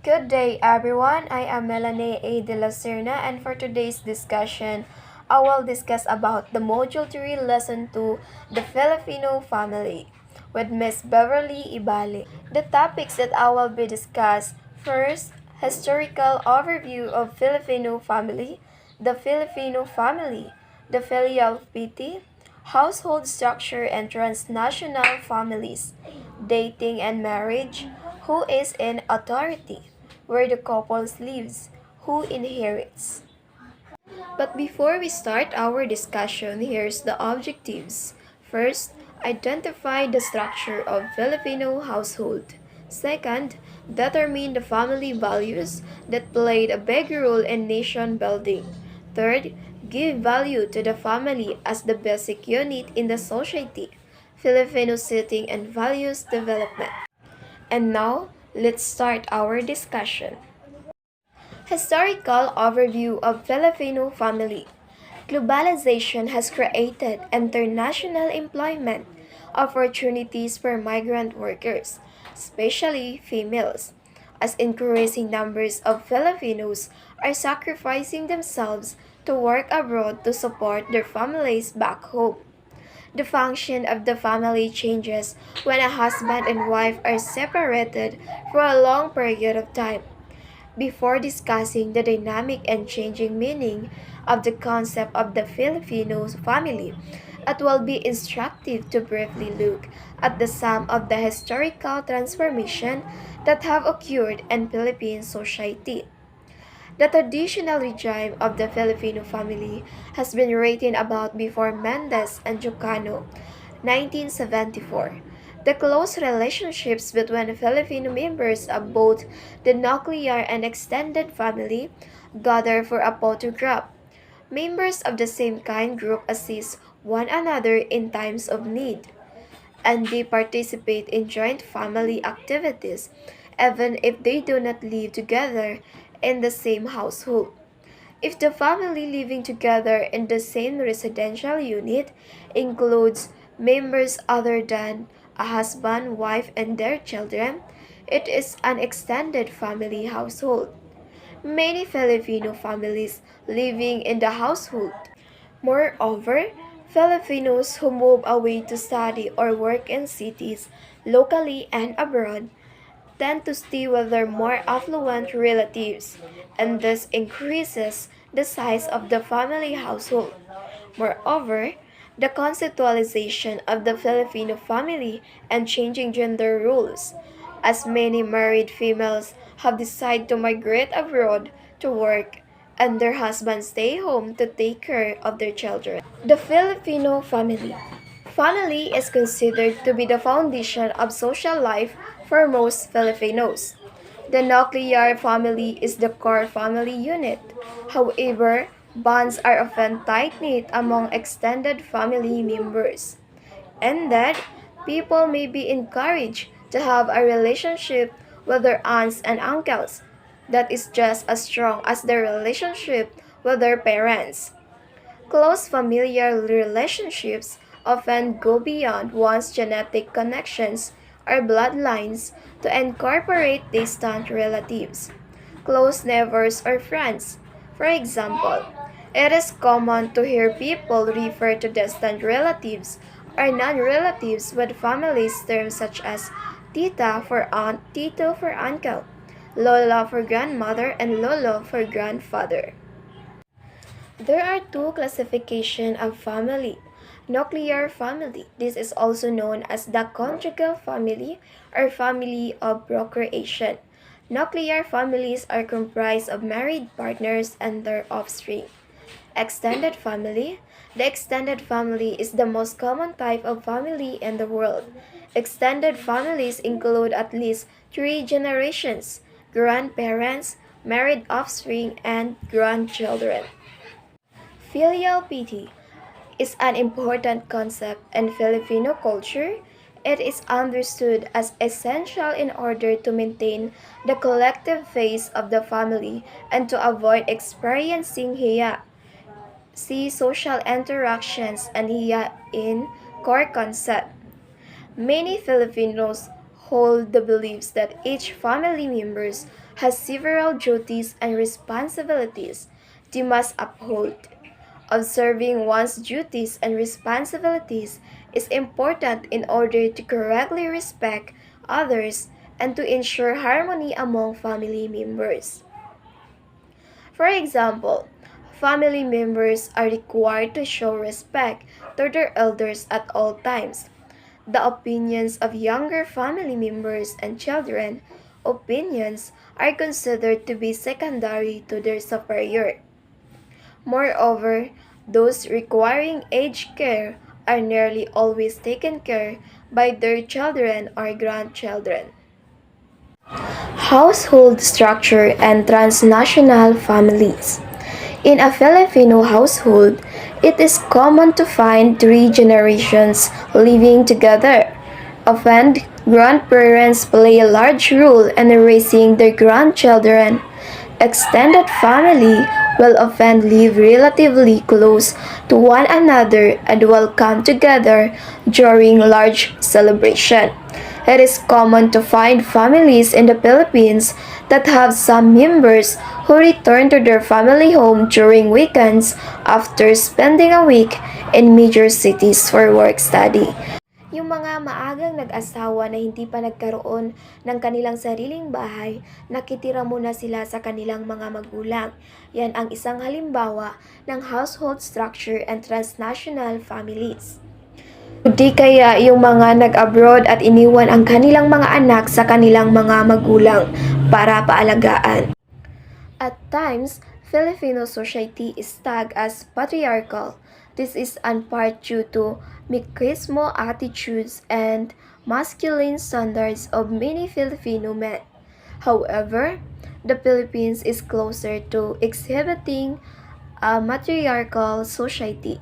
Good day, everyone. I am Melanie A. De La Serna, and for today's discussion, I will discuss about the Module 3, Lesson 2, The Filipino Family, with Miss Beverly Ibali. The topics that I will be discussed: first, historical overview of Filipino family, the Filipino family, the filial piety, household structure and transnational families, dating and marriage, who is in authority, where the couple lives, who inherits. But before we start our discussion, here's the objectives. First, identify the structure of Filipino household. Second, determine the family values that played a big role in nation building. Third, give value to the family as the basic unit in the society. Filipino setting and values development. And now, let's start our discussion. Historical overview of Filipino family. Globalization has created international employment opportunities for migrant workers, especially females, as increasing numbers of Filipinos are sacrificing themselves to work abroad to support their families back home. The function of the family changes when a husband and wife are separated for a long period of time. Before discussing the dynamic and changing meaning of the concept of the Filipino family, it will be instructive to briefly look at the sum of the historical transformation that have occurred in Philippine society. The traditional regime of the Filipino family has been written about before Mendez and Jocano, 1974. The close relationships between Filipino members of both the nuclear and extended family gather for a photograph. Members of the same kind group assist one another in times of need, and they participate in joint family activities even if they do not live together in the same household. If the family living together in the same residential unit includes members other than a husband, wife, and their children, it is an extended family household. Many Filipino families living in the household. Moreover, Filipinos who move away to study or work in cities, locally and abroad, tend to stay with their more affluent relatives, and this increases the size of the family household. Moreover, the conceptualization of the Filipino family and changing gender roles, as many married females have decided to migrate abroad to work and their husbands stay home to take care of their children. The Filipino family. Family is considered to be the foundation of social life for most Filipinos. The nuclear family is the core family unit. However, bonds are often tight-knit among extended family members. And that people may be encouraged to have a relationship with their aunts and uncles that is just as strong as their relationship with their parents. Close familial relationships often go beyond one's genetic connections or bloodlines to incorporate distant relatives, close neighbors, or friends. For example, it is common to hear people refer to distant relatives or non-relatives with families terms such as tita for aunt, tito for uncle, lola for grandmother, and lolo for grandfather. There are two classifications of family. Nuclear family. This is also known as the conjugal family or family of procreation. Nuclear families are comprised of married partners and their offspring. Extended family. The extended family is the most common type of family in the world. Extended families include at least three generations: grandparents, married offspring, and grandchildren. Filial piety is an important concept in Filipino culture. It is understood as essential in order to maintain the collective phase of the family and to avoid experiencing hiya. See social interactions and hiya in core concept. Many Filipinos hold the beliefs that each family members has several duties and responsibilities they must uphold. Observing one's duties and responsibilities is important in order to correctly respect others and to ensure harmony among family members. For example, family members are required to show respect to their elders at all times. The opinions of younger family members and children opinions are considered to be secondary to their superior. Moreover, those requiring aged care are nearly always taken care by their children or grandchildren. Household structure and transnational families. In a Filipino household, it is common to find three generations living together. Often, grandparents play a large role in raising their grandchildren. Extended family will often live relatively close to one another and will come together during large celebration. It is common to find families in the Philippines that have some members who return to their family home during weekends after spending a week in major cities for work study. Yung mga maagang nag-asawa na hindi pa nagkaroon ng kanilang sariling bahay, nakitira muna sila sa kanilang mga magulang. Yan ang isang halimbawa ng household structure and transnational families. Di kaya yung mga nag-abroad at iniwan ang kanilang mga anak sa kanilang mga magulang para paalagaan. At times, Filipino society is tagged as patriarchal. This is in part due to machismo attitudes and masculine standards of many Filipino men. However, the Philippines is closer to exhibiting a matriarchal society.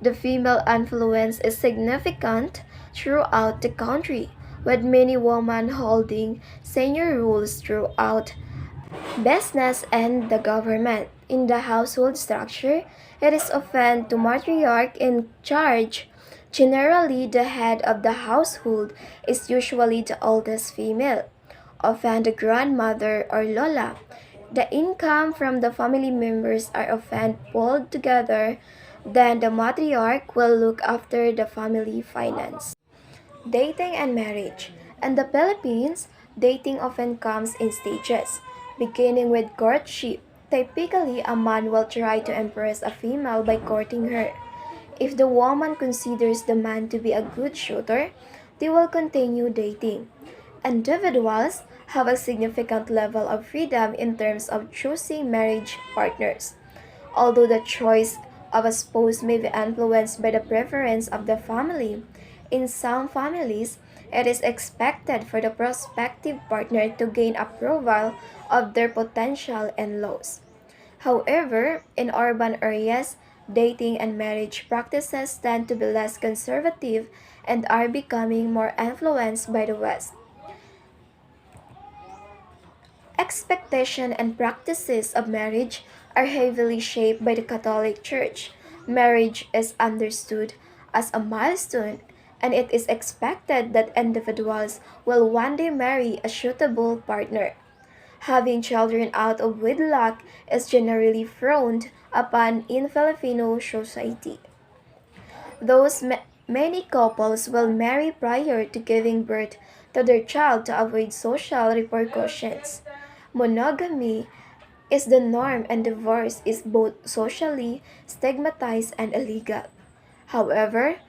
The female influence is significant throughout the country, with many women holding senior roles throughout business and the government. In the household structure, it is often the matriarch in charge. Generally, the head of the household is usually the oldest female, often the grandmother or lola. The income from the family members are often pooled together, then the matriarch will look after the family finance. Dating and marriage. In the Philippines, dating often comes in stages, beginning with courtship. Typically, a man will try to impress a female by courting her. If the woman considers the man to be a good shooter, they will continue dating. Individuals have a significant level of freedom in terms of choosing marriage partners. Although the choice of a spouse may be influenced by the preference of the family, in some families, it is expected for the prospective partner to gain approval of their potential in-laws. However, in urban areas, dating and marriage practices tend to be less conservative and are becoming more influenced by the West. Expectation and practices of marriage are heavily shaped by the Catholic Church. Marriage is understood as a milestone, and it is expected that individuals will one day marry a suitable partner. Having children out of wedlock is generally frowned upon in Filipino society. Many couples will marry prior to giving birth to their child to avoid social repercussions. Monogamy is the norm and divorce is both socially stigmatized and illegal. However,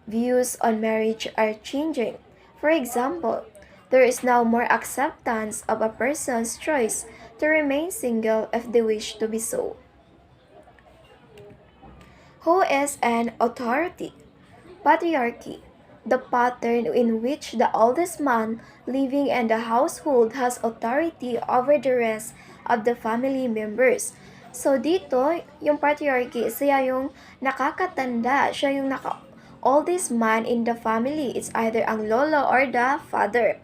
views on marriage are changing. For example, there is now more acceptance of a person's choice to remain single if they wish to be so. Who is an authority? Patriarchy, the pattern in which the oldest man living in the household has authority over the rest of the family members. So dito, yung patriarchy, siya yung nakakatanda, siya yung oldest man in the family. It's either ang lolo or the father.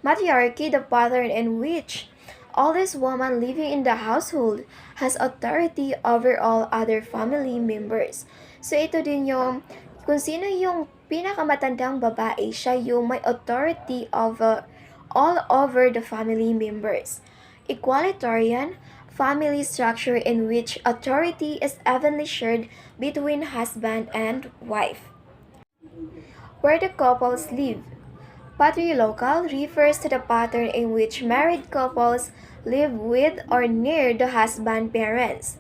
Matriarchy, the pattern in which oldest woman living in the household has authority over all other family members. So ito din yung kung sino yung pinakamatandang babae, siya yung may authority over all over the family members. Equalitarian, family structure in which authority is evenly shared between husband and wife. Where the couples live. Patrilocal refers to the pattern in which married couples live with or near the husband parents.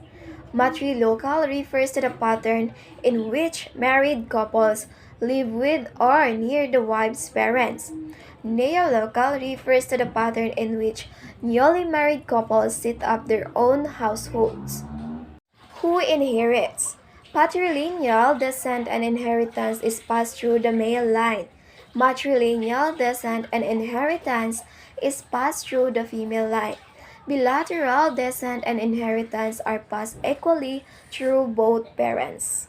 Matrilocal refers to the pattern in which married couples live with or near the wife's parents. Neolocal refers to the pattern in which newly married couples set up their own households. Who inherits? Patrilineal descent and inheritance is passed through the male line. Matrilineal descent and inheritance is passed through the female line. Bilateral descent and inheritance are passed equally through both parents.